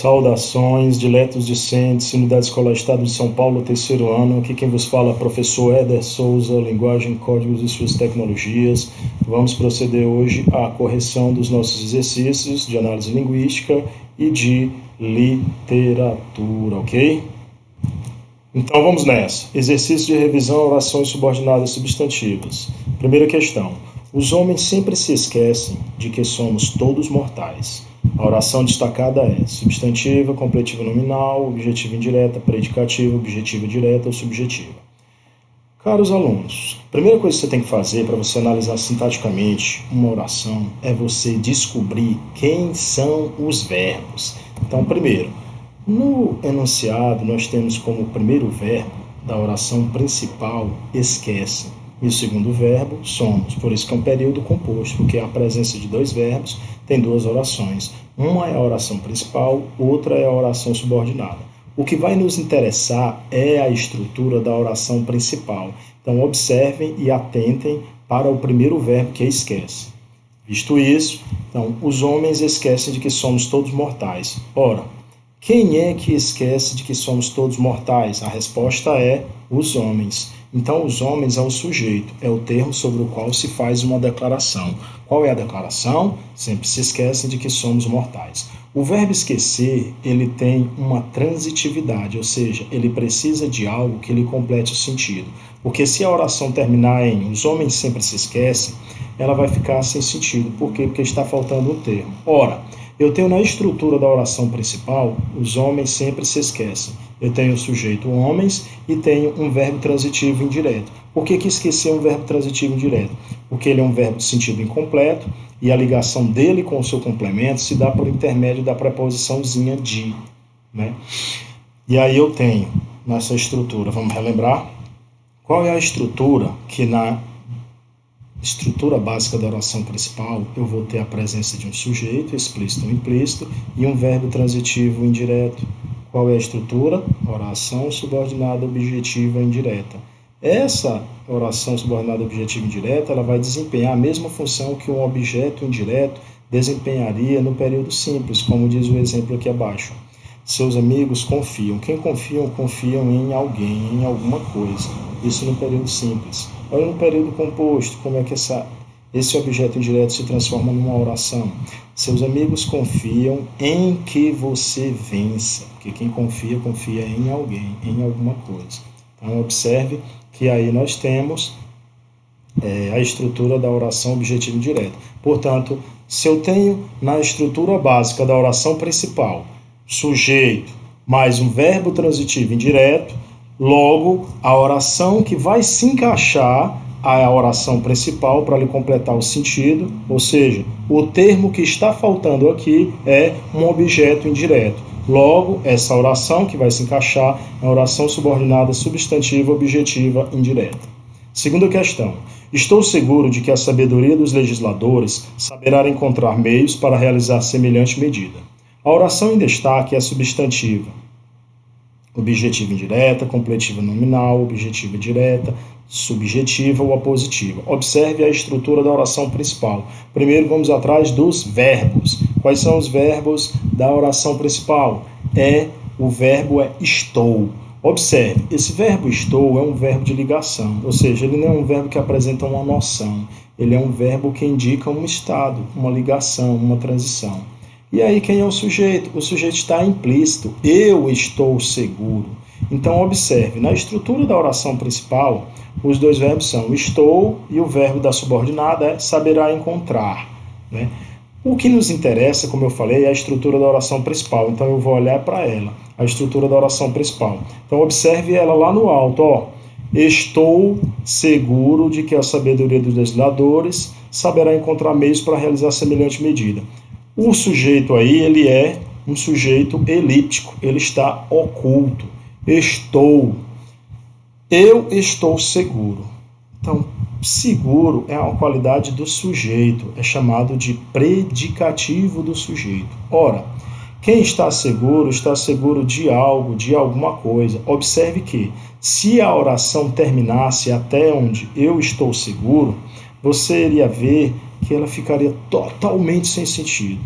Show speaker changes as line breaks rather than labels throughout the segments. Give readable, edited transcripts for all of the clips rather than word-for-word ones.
Saudações, diletos discentes, Unidade Escolar Estado de São Paulo, terceiro ano. Aqui quem vos fala é o professor Éder Souza, Linguagem, Códigos e suas tecnologias. Vamos proceder hoje à correção dos nossos exercícios de análise linguística e de literatura, ok? Então vamos nessa. Exercício de revisão, orações subordinadas substantivas. Primeira questão. Os homens sempre se esquecem de que somos todos mortais. A oração destacada é substantiva, completiva nominal, objetiva indireta, predicativa, objetiva direta ou subjetiva. Caros alunos, a primeira coisa que você tem que fazer para você analisar sintaticamente uma oração é você descobrir quem são os verbos. Então, primeiro, no enunciado nós temos como primeiro verbo da oração principal esquece. E o segundo verbo, somos. Por isso que é um período composto, porque a presença de dois verbos tem duas orações. Uma é a oração principal, outra é a oração subordinada. O que vai nos interessar é a estrutura da oração principal. Então, observem e atentem para o primeiro verbo, que é esquece. Visto isso, então, os homens esquecem de que somos todos mortais. Ora, quem é que esquece de que somos todos mortais? A resposta é os homens. Então, os homens é o sujeito, é o termo sobre o qual se faz uma declaração. Qual é a declaração? Sempre se esquecem de que somos mortais. O verbo esquecer, ele tem uma transitividade, ou seja, ele precisa de algo que lhe complete o sentido. Porque se a oração terminar em os homens sempre se esquecem, ela vai ficar sem sentido. Por quê? Porque está faltando um termo. Ora, eu tenho na estrutura da oração principal, os homens sempre se esquecem. Eu tenho o sujeito homens e tenho um verbo transitivo indireto. Por que esquecer um verbo transitivo indireto? Porque ele é um verbo de sentido incompleto e a ligação dele com o seu complemento se dá por intermédio da preposiçãozinha de. Né? E aí eu tenho nessa estrutura, vamos relembrar? Qual é a estrutura que na estrutura básica da oração principal, eu vou ter a presença de um sujeito, explícito ou implícito, e um verbo transitivo indireto. Qual é a estrutura? Oração subordinada objetiva indireta. Essa oração subordinada objetiva indireta, ela vai desempenhar a mesma função que um objeto indireto desempenharia no período simples, como diz o exemplo aqui abaixo. Seus amigos confiam. Quem confiam, confiam em alguém, em alguma coisa. Isso no período simples. Olha no período composto, como é que esse objeto indireto se transforma numa oração. Seus amigos confiam em que você vença. Porque quem confia, confia em alguém, em alguma coisa. Então, observe que aí nós temos a estrutura da oração objetiva indireta. Portanto, se eu tenho na estrutura básica da oração principal sujeito mais um verbo transitivo indireto, logo a oração que vai se encaixar à oração principal para lhe completar o sentido, ou seja, o termo que está faltando aqui é um objeto indireto. Logo, essa oração que vai se encaixar é a oração subordinada substantiva objetiva indireta. Segunda questão. Estou seguro de que a sabedoria dos legisladores saberá encontrar meios para realizar semelhante medida. A oração em destaque é substantiva, objetiva indireta, completiva nominal, objetiva direta, subjetiva ou apositiva. Observe a estrutura da oração principal. Primeiro vamos atrás dos verbos. Quais são os verbos da oração principal? O verbo é estou. Observe, esse verbo estou é um verbo de ligação, ou seja, ele não é um verbo que apresenta uma noção, ele é um verbo que indica um estado, uma ligação, uma transição. E aí quem é o sujeito? O sujeito está implícito, eu estou seguro. Então observe, na estrutura da oração principal, os dois verbos são estou e o verbo da subordinada é saberá encontrar. Né? O que nos interessa, como eu falei, é a estrutura da oração principal, então eu vou olhar para ela, a estrutura da oração principal. Então observe ela lá no alto, ó. Estou seguro de que a sabedoria dos legisladores saberá encontrar meios para realizar semelhante medida. O sujeito aí, ele é um sujeito elíptico, ele está oculto. Eu estou seguro. Então, seguro é uma qualidade do sujeito, é chamado de predicativo do sujeito. Ora, quem está seguro de algo, de alguma coisa. Observe que, se a oração terminasse até onde eu estou seguro, você iria ver que ela ficaria totalmente sem sentido.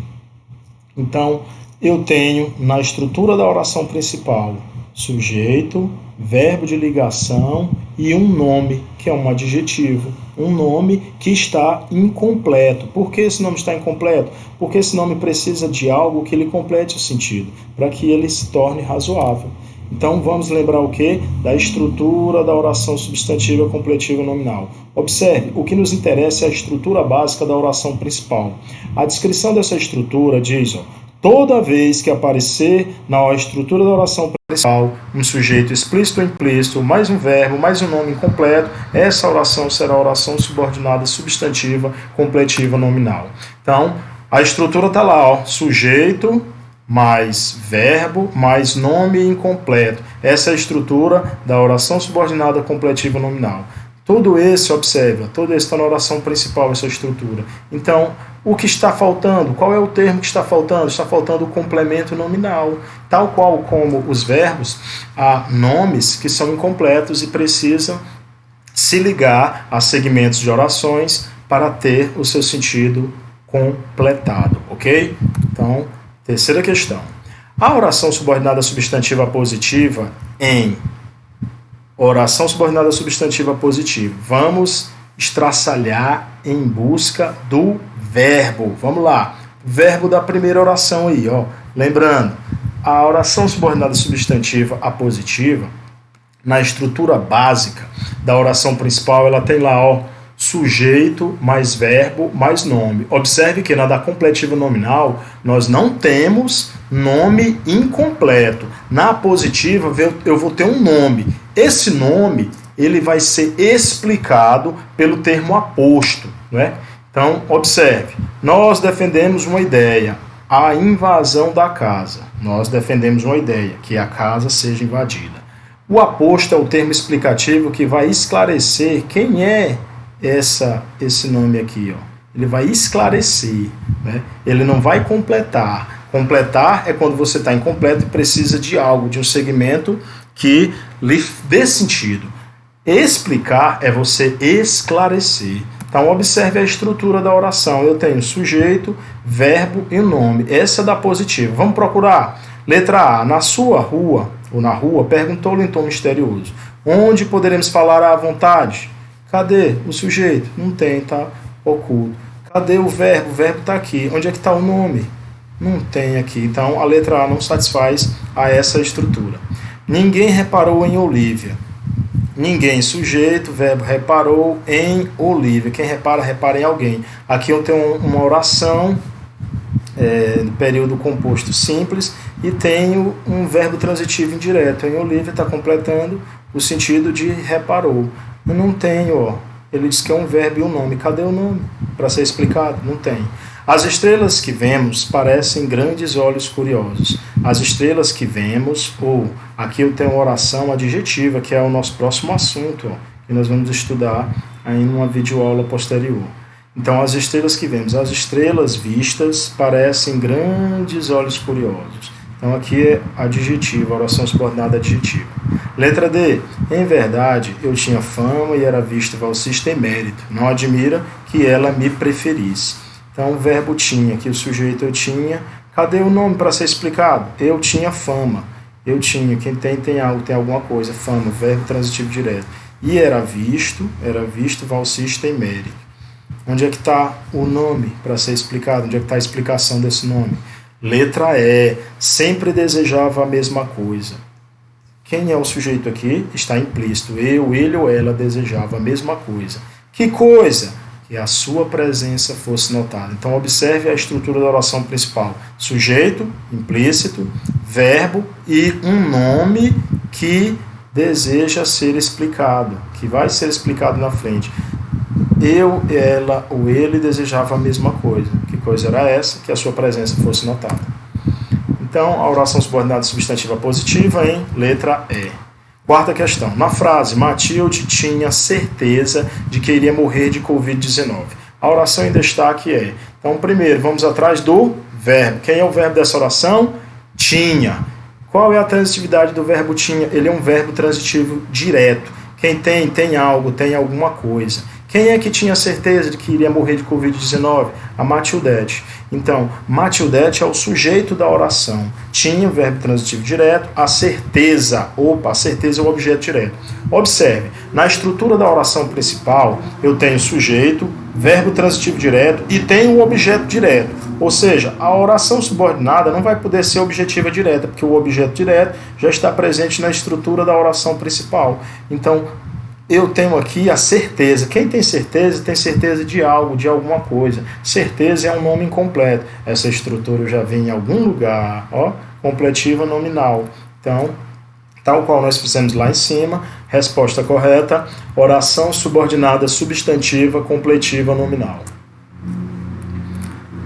Então, eu tenho na estrutura da oração principal sujeito, verbo de ligação e um nome, que é um adjetivo. Um nome que está incompleto. Por que esse nome está incompleto? Porque esse nome precisa de algo que lhe complete o sentido, para que ele se torne razoável. Então vamos lembrar o quê? Da estrutura da oração substantiva, completiva e nominal. Observe, o que nos interessa é a estrutura básica da oração principal. A descrição dessa estrutura diz, toda vez que aparecer na estrutura da oração principal um sujeito explícito ou implícito, mais um verbo, mais um nome incompleto, essa oração será a oração subordinada substantiva, completiva, nominal. Então, a estrutura está lá, sujeito mais verbo mais nome incompleto. Essa é a estrutura da oração subordinada, completiva, nominal. Todo esse, observa, todo esse está na oração principal, essa estrutura. Então, o que está faltando? Qual é o termo que está faltando? Está faltando o complemento nominal. Tal qual como os verbos, há nomes que são incompletos e precisam se ligar a segmentos de orações para ter o seu sentido completado, ok? Então, terceira questão. A oração subordinada substantiva positiva em oração subordinada substantiva positiva. Vamos estraçalhar em busca do verbo. Vamos lá. Verbo da primeira oração aí, ó. Lembrando, a oração subordinada substantiva apositiva, na estrutura básica da oração principal, ela tem lá, ó, sujeito mais verbo mais nome. Observe que na da completiva nominal nós não temos nome incompleto. Na positiva eu vou ter um nome. Esse nome ele vai ser explicado pelo termo aposto, não é? Então, observe, nós defendemos uma ideia, a invasão da casa. Nós defendemos uma ideia, que a casa seja invadida. O aposto é o termo explicativo que vai esclarecer quem é esse nome aqui, ó. Ele vai esclarecer, né? Ele não vai completar. Completar é quando você está incompleto e precisa de algo, de um segmento que lhe dê sentido. Explicar é você esclarecer. Então, observe a estrutura da oração. Eu tenho sujeito, verbo e nome. Essa é da positiva. Vamos procurar. Letra A. Na sua rua, ou na rua, perguntou-lhe em tom misterioso. Onde poderemos falar à vontade? Cadê o sujeito? Não tem, tá oculto. Cadê o verbo? O verbo está aqui. Onde é que está o nome? Não tem aqui. Então, a letra A não satisfaz a essa estrutura. Ninguém reparou em Olívia. Ninguém, sujeito, verbo, reparou em Olívia. Quem repara, repara em alguém. Aqui eu tenho uma oração do período composto simples e tenho um verbo transitivo indireto. Em Olívia está completando o sentido de reparou. Eu não tenho, ó. Ele diz que é um verbo e um nome. Cadê o nome? Para ser explicado? Não tem. As estrelas que vemos parecem grandes olhos curiosos. As estrelas que vemos, ou aqui eu tenho uma oração adjetiva, que é o nosso próximo assunto, ó, que nós vamos estudar aí numa videoaula posterior. Então, as estrelas que vemos, as estrelas vistas parecem grandes olhos curiosos. Então, aqui é adjetivo, oração subordinada adjetiva. Letra D. Em verdade, eu tinha fama e era visto valsista em mérito. Não admira que ela me preferisse. Então, o verbo tinha, aqui o sujeito eu tinha. Cadê o nome para ser explicado? Eu tinha fama. Eu tinha, quem tem algo, tem alguma coisa. Fama, verbo transitivo direto. E era visto valsista em mérito. Onde é que está o nome para ser explicado? Onde é que está a explicação desse nome? Letra E. Sempre desejava a mesma coisa. Quem é o sujeito aqui? Está implícito. Eu, ele ou ela desejava a mesma coisa. Que coisa? Que a sua presença fosse notada. Então, observe a estrutura da oração principal. Sujeito, implícito, verbo e um nome que deseja ser explicado, que vai ser explicado na frente. Eu, ela ou ele desejava a mesma coisa. Que coisa era essa? Que a sua presença fosse notada. Então, a oração subordinada substantiva positiva em letra E. Quarta questão. Na frase, Matilde tinha certeza de que iria morrer de Covid-19. A oração em destaque é... Então, primeiro, vamos atrás do verbo. Quem é o verbo dessa oração? Tinha. Qual é a transitividade do verbo tinha? Ele é um verbo transitivo direto. Quem tem algo, tem alguma coisa. Quem é que tinha certeza de que iria morrer de Covid-19? A Matildete. Então, Matildete é o sujeito da oração. Tinha o verbo transitivo direto, a certeza. Opa, a certeza é o objeto direto. Observe, na estrutura da oração principal, eu tenho sujeito, verbo transitivo direto e tenho o objeto direto. Ou seja, a oração subordinada não vai poder ser objetiva direta, porque o objeto direto já está presente na estrutura da oração principal. Então, eu tenho aqui a certeza. Quem tem certeza de algo, de alguma coisa. Certeza é um nome incompleto. Essa estrutura eu já vi em algum lugar. Ó, completiva nominal. Então, tal qual nós fizemos lá em cima, resposta correta, oração subordinada substantiva completiva nominal.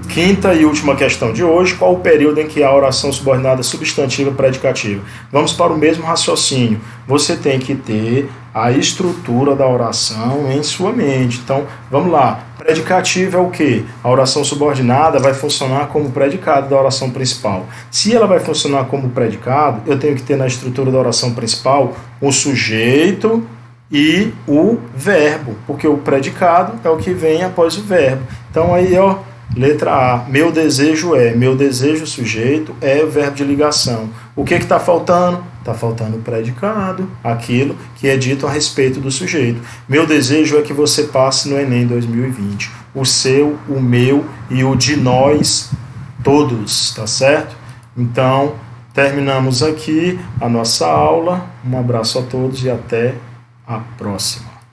Quinta e última questão de hoje, qual o período em que há oração subordinada substantiva predicativa? Vamos para o mesmo raciocínio. Você tem que ter a estrutura da oração em sua mente. Então, vamos lá. Predicativo é o quê? A oração subordinada vai funcionar como predicado da oração principal. Se ela vai funcionar como predicado, eu tenho que ter na estrutura da oração principal o sujeito e o verbo, porque o predicado é o que vem após o verbo. Então, aí, ó, letra A, meu desejo sujeito é o verbo de ligação. O que está faltando? Está faltando o predicado, aquilo que é dito a respeito do sujeito. Meu desejo é que você passe no Enem 2020. O seu, o meu e o de nós todos, tá certo? Então, terminamos aqui a nossa aula. Um abraço a todos e até a próxima.